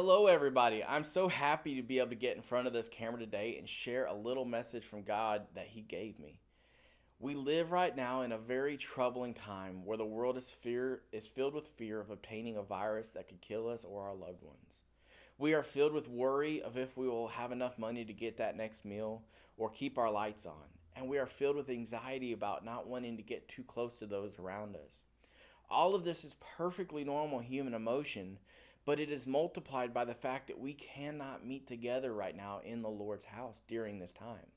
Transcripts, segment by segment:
Hello, everybody. I'm so happy to be able to get in front of this camera today and share a little message from God that He gave me. We live right now in a very troubling time where the world is filled with fear of obtaining a virus that could kill us or our loved ones. We are filled with worry of if we will have enough money to get that next meal or keep our lights on. And we are filled with anxiety about not wanting to get too close to those around us. All of this is perfectly normal human emotion, but it is multiplied by the fact that we cannot meet together right now in the Lord's house during this time.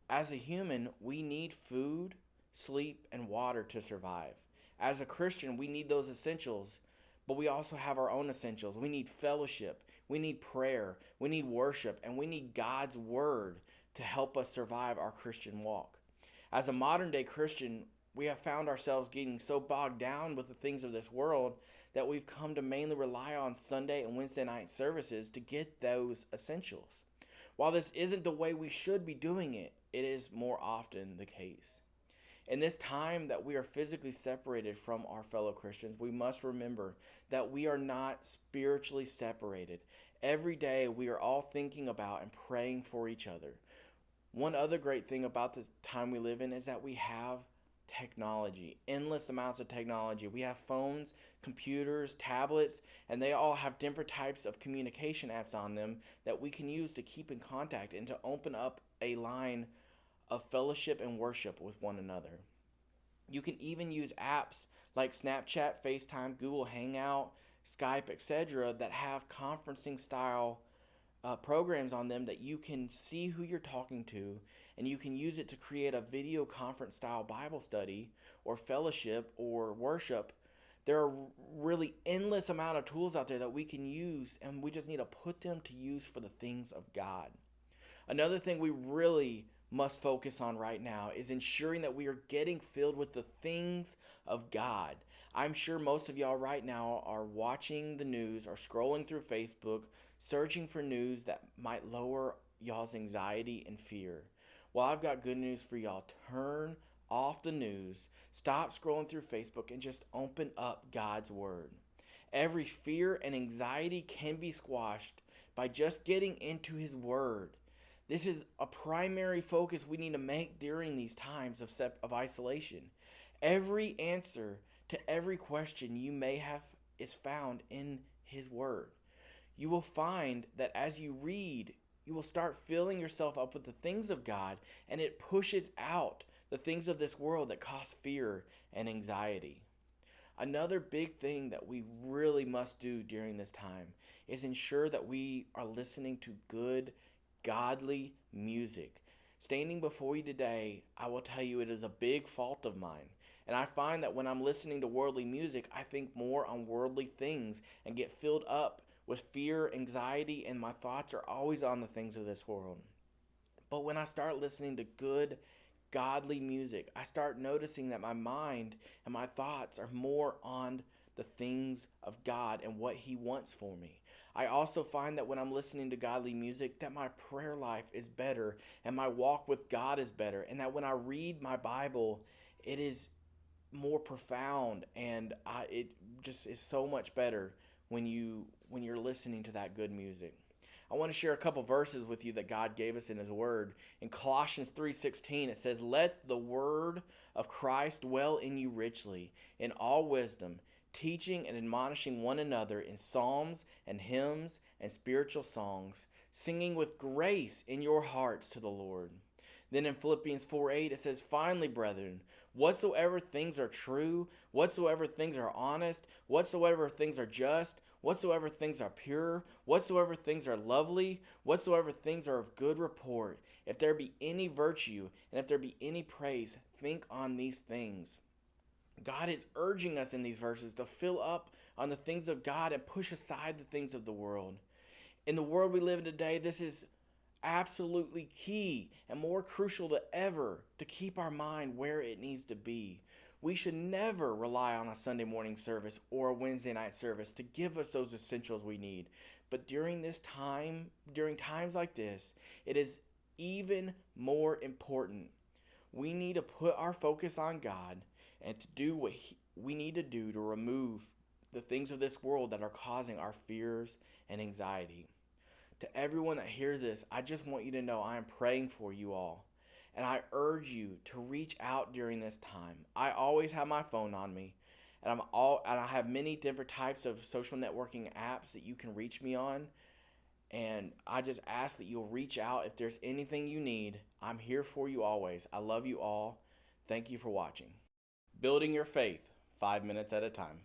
As a human, we need food, sleep, and water to survive. As a Christian, we need those essentials, but we also have our own essentials. We need fellowship, we need prayer, we need worship, and we need God's word to help us survive our Christian walk. As a modern day Christian, we have found ourselves getting so bogged down with the things of this world that we've come to mainly rely on Sunday and Wednesday night services to get those essentials. While this isn't the way we should be doing it, it is more often the case. In this time that we are physically separated from our fellow Christians, we must remember that we are not spiritually separated. Every day we are all thinking about and praying for each other. One other great thing about the time we live in is that we have technology, endless amounts of technology. We have phones, computers, tablets, and they all have different types of communication apps on them that we can use to keep in contact and to open up a line of fellowship and worship with one another. You can even use apps like Snapchat, FaceTime, Google Hangout, Skype, etc. that have conferencing style programs on them that you can see who you're talking to, and you can use it to create a video conference style Bible study or fellowship or worship. There are really endless amount of tools out there that we can use, and we just need to put them to use for the things of God. Another thing we really must focus on right now is ensuring that we are getting filled with the things of God. I'm sure most of y'all right now are watching the news or scrolling through Facebook, searching for news that might lower y'all's anxiety and fear. Well, I've got good news for y'all. Turn off the news, stop scrolling through Facebook, and just open up God's Word. Every fear and anxiety can be squashed by just getting into His Word. This is a primary focus we need to make during these times of isolation. Every answer to every question you may have is found in His Word. You will find that as you read, you will start filling yourself up with the things of God, and it pushes out the things of this world that cause fear and anxiety. Another big thing that we really must do during this time is ensure that we are listening to good, godly music. Standing before you today, I will tell you it is a big fault of mine. And I find that when I'm listening to worldly music, I think more on worldly things and get filled up with fear, anxiety, and my thoughts are always on the things of this world. But when I start listening to good, godly music, I start noticing that my mind and my thoughts are more on the things of God and what He wants for me. I also find that when I'm listening to godly music, that my prayer life is better and my walk with God is better, and that when I read my Bible, it is more profound, and it just is so much better when you're listening to that good music. I want to share a couple verses with you that God gave us in His Word. In Colossians 3:16, it says, "Let the word of Christ dwell in you richly, in all wisdom, teaching and admonishing one another in psalms and hymns and spiritual songs, singing with grace in your hearts to the Lord." Then in Philippians 4:8 it says, "Finally, brethren, whatsoever things are true, whatsoever things are honest, whatsoever things are just, whatsoever things are pure, whatsoever things are lovely, whatsoever things are of good report, if there be any virtue, and if there be any praise, think on these things." God is urging us in these verses to fill up on the things of God and push aside the things of the world. In the world we live in today, this is absolutely key and more crucial than ever to keep our mind where it needs to be. We should never rely on a Sunday morning service or a Wednesday night service to give us those essentials we need. But during times like this, it is even more important. We need to put our focus on God and to do what we need to do to remove the things of this world that are causing our fears and anxiety. To everyone that hears this, I just want you to know I am praying for you all. And I urge you to reach out during this time. I always have my phone on me, and I have many different types of social networking apps that you can reach me on. And I just ask that you'll reach out if there's anything you need. I'm here for you always. I love you all. Thank you for watching. Building your faith, 5 minutes at a time.